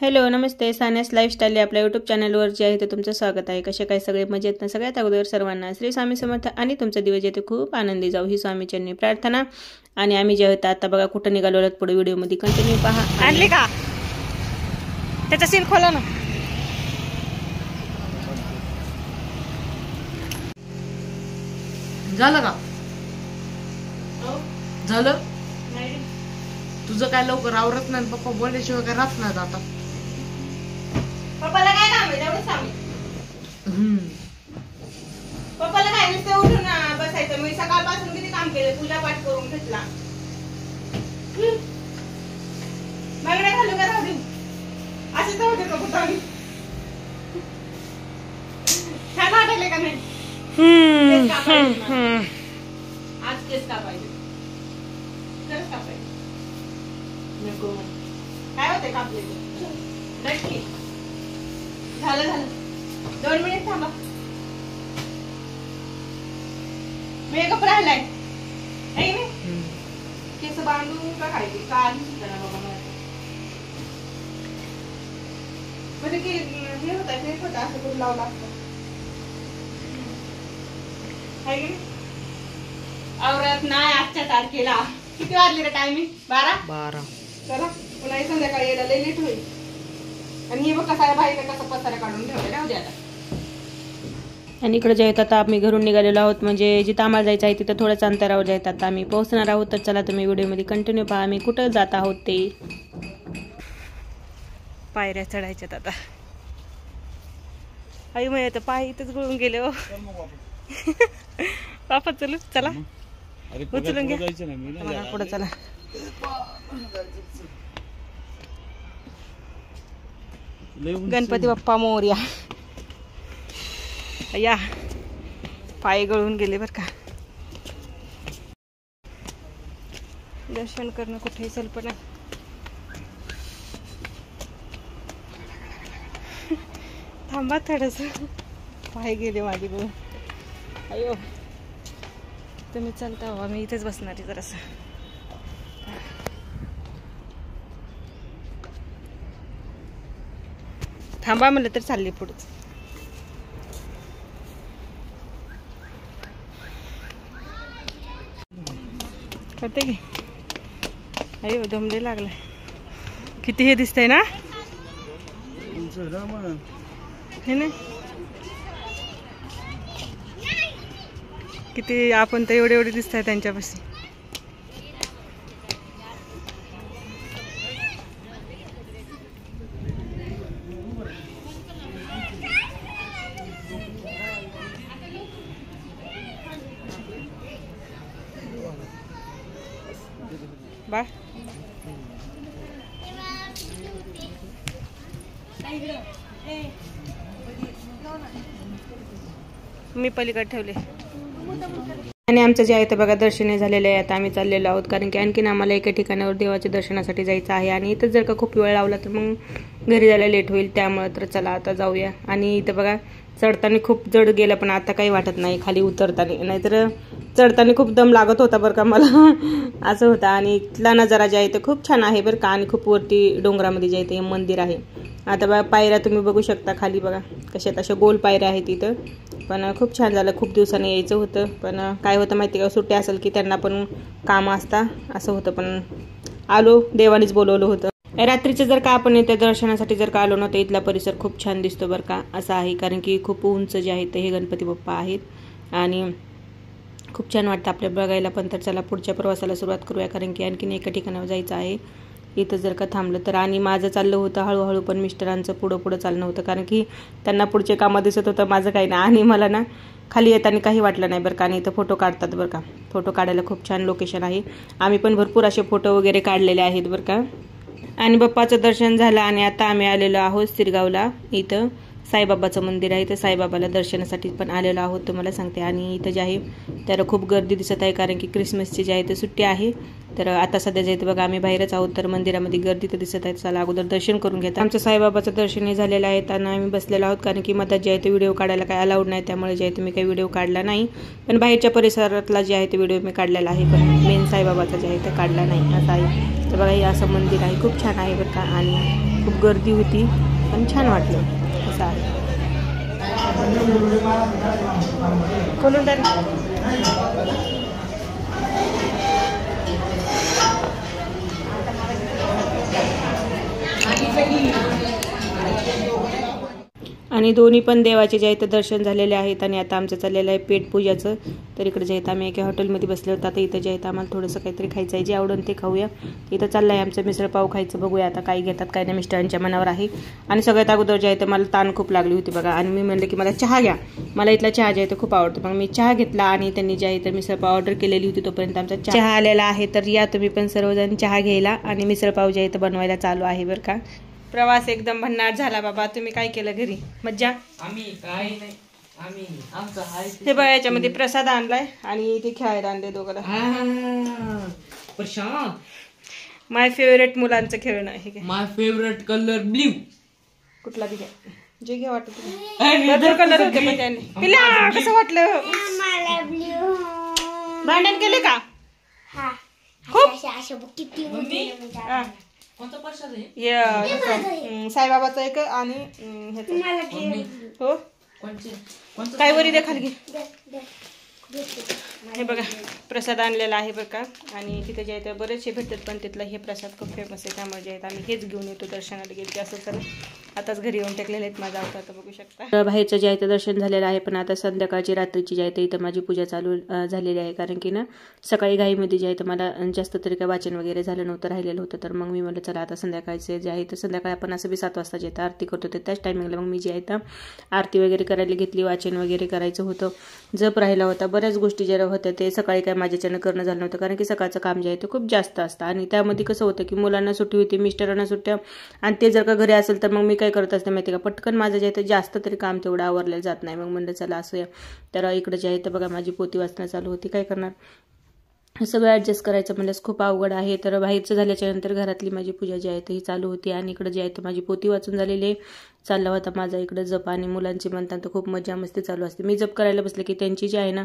Hello नमस्ते, सान्यास lifestyle आपल्या YouTube चॅनलवर जे आहे ते तुमचं स्वागत आहे। कसे काय सगळे मजेत ना? सगळ्यात अगोदर सर्वांना श्री स्वामी समर्थ आणि तुमचा दिवस येते खूप आनंदी जाऊ ही स्वामीचरणी प्रार्थना। आणि आम्ही जे होतं आता बघा कुठं निघालो पुढे व्हिडिओमध्ये कंटिन्यू पहा। आणली का त्याचा सील खोला ना। झालं का? झालं तुझं काय लवकर आवरत नाही। पप्पा बोलल्याशिवाय काय राहत नाही आता। पप्पाला काय काम आहे? तेवढंच काम आहे। पप्पाला काय नुसतं उठून बसायचं। मी सकाळपासून किती काम केलं, पूजा पाठ करून घेतला। मागण्या घालू का राहू दे असं तर होते का कुठं? छान वाटले का नाही? आज केस कापायचे, खरंच कापायचे। काय होते कापले नक्की? झालं झालं 2 मिनिट थांबा। मेकअप राहिलाय आहे ना? केस बांधून का काय काढून सुद्धा ना बाबा मला म्हणजे की हे होता फेक होता असं करून लावला असतं आहे की आवरत नाही आजच्या तारखेला। किती वाजले रे टायमिंग? 12 चला पुन्हा संध्याकाळी यायला लय लेट होईल। आणि हे बघ कसा बाहेर कसा पसारा काढून ठेवलेला उद्या आता। आणि इकडे जे आता आम्ही घरून निघालेलो आहोत, म्हणजे जिथं आम्हाला जायचं आहे तिथं थोड्याच अंतरावर जायचं आता आम्ही पोहोचणार आहोत। तर चला तुम्ही व्हिडिओमध्ये कंटिन्यू पहा आम्ही कुठं जात आहोत ते। पायऱ्या चढायच्यात आता। आई मग आता पाय इथंच गळून गेले हो। पापा चलू चला उचलून घ्या पुढे चला। गणपती बाप्पा मोरया। या पाय गळून गेले बर का। दर्शन करणं कुठेही सोपं नाही। थांबा थोडस, पाय गेले माझे गळून। अयो तुम्ही चालता हवा, मी इथेच बसणार आहे जरासं। थांबा म्हणलं तर चालले पुढच। करते की अयो दमले लागलाय। किती हे दिसतंय ना हे ना? किती आपण तर एवढे दिसत आहे त्यांच्यापाशी। बा मी पलीकडे ठेवले। आणि आमचं जे आहे ते बघा दर्शन झालेलं आहे। आता आम्ही चाललेलो आहोत कारण की आणखीन आम्हाला एका ठिकाणावर देवाच्या दर्शनासाठी जायचं आहे। आणि इथं जर का खूप वेळ लावला तर मग घरी जायला लेट होईल, त्यामुळे तर चला आता जाऊया। आणि इथं बघा चढताना खूप जड गेलं पण आता काही वाटत नाही खाली उतरताना, नाहीतर चढताना खूप दम लागत होता बरं का मला असं होतं। आणि इथला नजारा जे आहे ते खूप छान आहे बरं का। आणि खूप वरती डोंगरामध्ये जे आहे ते मंदिर आहे। आता बघा पायऱ्या तुम्ही बघू शकता खाली बघा कशात अशा गोल पायऱ्या आहेत इथं। पण खूप छान झालं, खूप दिवसांनी यायचं होतं पण काय होतं माहिती का, सुट्टी असेल की त्यांना पण काम असता असं होतं। पण आलो, देवानीच बोलवलं होतं। रात्रीचं जर का आपण त्या दर्शनासाठी जर का आलो ना तर इथला परिसर खूप छान दिसतो बरं का असं आहे। कारण की खूप उंच जे आहे ते हे गणपती बाप्पा आहेत आणि खूप छान वाटतं आपल्याला बघायला पण। तर चला पुढच्या प्रवासाला सुरुवात करूया कारण की आणखीन एका ठिकाणावर जायचं आहे। इथं जर का थांबलं तर आणि माझं चाललं होतं हळूहळू, पण मिस्टरांचं पुढं चालणं होतं कारण की त्यांना पुढचे कामं दिसत होतं, माझं काही नाही। आणि मला ना खाली येताना काही वाटलं नाही बरं का। आणि इथं फोटो काढतात बरं का, फोटो काढायला खूप छान लोकेशन आहे। आम्ही पण भरपूर असे फोटो वगैरे काढलेले आहेत बरं का। आणि बाप्पाचं दर्शन झालं आणि आता आम्ही आलेलो आहोत सिरगावला। इथं साईबाबाचं मंदिर आहे. तर साईबाबाला दर्शनासाठी पण आलेलो आहोत तुम्हाला सांगते. आणि इथं जे आहे तर खूप गर्दी दिसत आहे कारण की क्रिसमसची जी आहे तर सुट्टी आहे. तर आता सध्या जे आहे बघा आम्ही बाहेरच आहोत. तर मंदिरामध्ये गर्दी तर दिसत आहे. चला अगोदर दर्शन करून घेतात. आमचं साईबाबाचं दर्शन झालेलं आहे. त्यांना आम्ही बसलेलो आहोत कारण की मधात जे आहे ते व्हिडिओ काढायला काही अलाउड नाही. त्यामुळे जे आहे तुम्ही काही व्हिडिओ काढला नाही. पण बाहेरच्या परिसरातला जे आहे ते व्हिडिओ मी काढलेला आहे. पण मेन साईबाबाचा जे आहे ते काढला नाही असं आहे. तर बघा हे असं मंदिर आहे. खूप छान आहे बरं का. आणि खूप गर्दी होती पण छान वाटलं असं आहे. खोलून आणि दोन्ही पण देवाचे जे आहे ते दर्शन झालेले आहेत. आणि आता आमचं चाललेलं आहे पेट पूजाचं. तर इकडे जे आहेत आम्ही एका हॉटेलमध्ये बसले होतो. आता इथं जे आहेत आम्हाला थोडंसं काहीतरी खायचं आहे. जे आवडून ते खाऊया. इथं चाललं आहे आमचं मिसळपाव खायचं. बघूया आता काय घेतात काय नाही. मिस्टरांच्या मनावर आहे. आणि सगळ्यात अगोदर जे आहे तर मला ताण खूप लागली होती बघा. आणि मी म्हणलं की मला चहा घ्या. मला इथला चहा जे आहे तो खूप आवडतो. मग मी चहा घेतला आणि त्यांनी जे आहे तर मिसळपाव ऑर्डर केलेली होती. तोपर्यंत आमचा चहा आलेला आहे. तर या तुम्ही पण सर्वजण चहा घ्यायला. आणि मिसळपाव जे आहे तर बनवायला चालू आहे बरं का. प्रवास एकदम भन्नाट झाला बाबा. तुम्ही काय केलं घरी मज्जा? आम्ही काही नाही. आम्ही आमचं हाय हे बघा याच्यामध्ये प्रसाद आणलाय आणि ते खेळायला आणले दोघांना. प्रशांत माय फेवरेट मुलांचं खेळणं आहे. माय फेवरेट कलर ब्ल्यू. कुठला बी घ्या जे घ्या वाटत कलर होते पण त्याने. पिल्या कसं वाटलं? भांडण केले का? कोणता प्रसाद आहे? साईबाबाचा एक आणि हो काय वरी दे खाली घे. हे बघा प्रसाद आणलेला आहे बरं का. आणि तिथे जे आहे बरेचसे भेटतात पण तिथला हे प्रसाद खूप फेमस आहे. त्यामुळे जे आहेत आम्ही हेच घेऊन येतो दर्शनाला गेले असं चला. आताच घरी येऊन टाकलेले आहेत माझा अवतार. बघू शकता बाहेरचं जे आहे ते दर्शन झालेलं आहे. पण आता संध्याकाळची रात्रीची जे आहे ते इथं माझी पूजा चालू झालेली आहे. कारण की ना सकाळी घाईमध्ये जे आहे तर मला जास्त तरी काय वाचन वगैरे झालं नव्हतं राहिलेलं होतं. तर मग मी म्हटलं चला आता संध्याकाळचे जे आहे तर संध्याकाळी आपण असं बी 7 वाजता जे आहे आरती करतो ते त्याच टायमिंगला मग मी जे आहे तर आरती वगैरे करायला घेतली. वाचन वगैरे करायचं होतं. जप राहिला होता. बऱ्याच गोष्टी ज्या होत्या ते सकाळी काय माझ्याच्यानं करणं झालं नव्हतं. कारण की सकाळचं काम जे आहे ते खूप जास्त असतं. आणि त्यामध्ये कसं होतं की मुलांना सुट्टी होती, मिस्टरांना सुट्ट्या. आणि ते जर का घरी असेल तर मग मी काय करत असते माहिती का पटकन माझं जे आहे ते जास्त तरी काम तेवढं आवरलं जात नाही. मग म्हणलं चला असं या. तर इकडे जे आहे तर बघा माझी पोती वाचणं चालू होती. काय करणार सगळं ॲडजस्ट करायचं म्हणल्यास खूप अवघड आहे. तर बाहेरचं झाल्याच्या नंतर घरातली माझी पूजा जी आहे ती चालू होती. आणि इकडे जे आहे तर माझी पोती वाचून झालेली आहे. चालला होता माझा इकडे जप. आणि मुलांची म्हणतात तर खूप मजा मस्ती चालू असते. मी जप करायला बसले की त्यांची जी आहे ना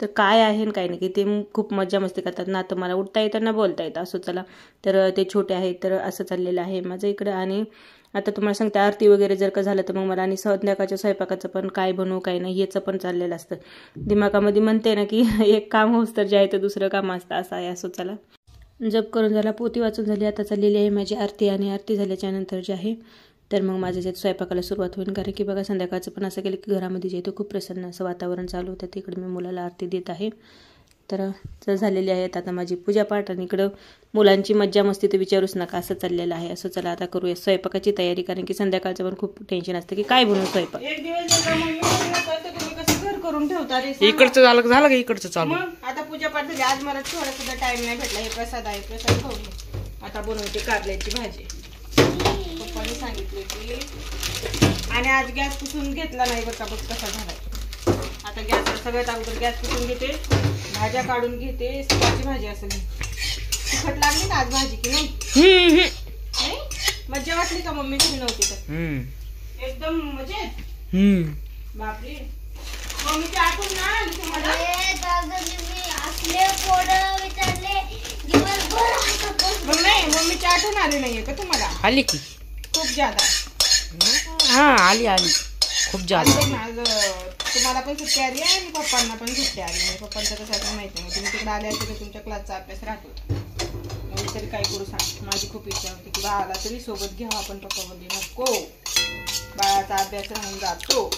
तर काय आहे आणि काय नाही की ते खूप मजा मस्ती करतात ना. तर मला उठता येतं ना बोलता येतं असं चला. तर ते छोटे आहेत तर असं चाललेलं आहे माझं इकडं. आणि आता तुम्हाला सांगते आरती वगैरे जर का झालं तर मग मला आणि संध्याकाळच्या स्वयंपाकाचं पण काय बनवू काय नाही याचं पण चाललेलं असतं. दिमागामध्ये म्हणते ना की एक काम होस तर जे आहे तर दुसरं काम असतं असं आहे. असं चला जप करून झाला, पोती वाचून झाली. आता चाललेली आहे माझी आरती. आणि आरती झाल्याच्या नंतर जे आहे तर मग माझ्या ज्यात स्वयंपाकाला सुरुवात होईल. कारण की बघा संध्याकाळचं पण असं केलं की घरामध्ये जे आहे खूप प्रसन्न असं वातावरण चालू होतं. तिकडे मी मुलाला आरती देत आहे. तर झालेली आहेत आता माझी पूजापाठ. आणि इकडं मुलांची मज्जा मस्ती तर विचारूच नका असं चाललेलं आहे. असं चला आता करूया स्वयंपाकाची तयारी. कारण की संध्याकाळचं पण खूप टेन्शन असतं की काय बनवू स्वयंपाक. एक दिवस घर करून ठेवता रे. इकडचं झालं का इकडचं चालू? आता पूजापाठ झाली. आज मला थोडा सुद्धा टाइम नाही भेटला. हे प्रसाद आहे प्रसाद खाऊ. आता बनवते कारल्याची भाजी. पप्पाने सांगितले की. आणि आज गॅस पुसून घेतला नाही बघा बघ कसा झाला. आता गॅसवर सगळ्यात अगोदर गॅस पुसून घेते, भाज्या काढून घेते. सकाळची भाजी असेल. तिखट लागली ना आज भाजी की नाही? मज्जा वाटली का मम्मी घरी नव्हती तर? एकदम मजेत. बापरे मम्मीची आठवण ना आली तुम्हाला? मग नाही मम्मीची आठवण आली नाहीये का तुम्हाला? आली की खूप ज्यादा. हा आली खूप जास्त. तुम्हाला पण सुट्टी आली आणि पप्पांना पण सुट्टी आली. पप्पांचं कसं माहिती नाही. तुम्ही तिकडे आले असेल तर तुमच्या क्लासचा अभ्यास राहतो. मी तरी काय करू सांग. माझी खूप इच्छा होती की बाळाला तरी सोबत घ्यावा. पण पप्पा बोलले नको बाळाचा अभ्यास राहून जातो.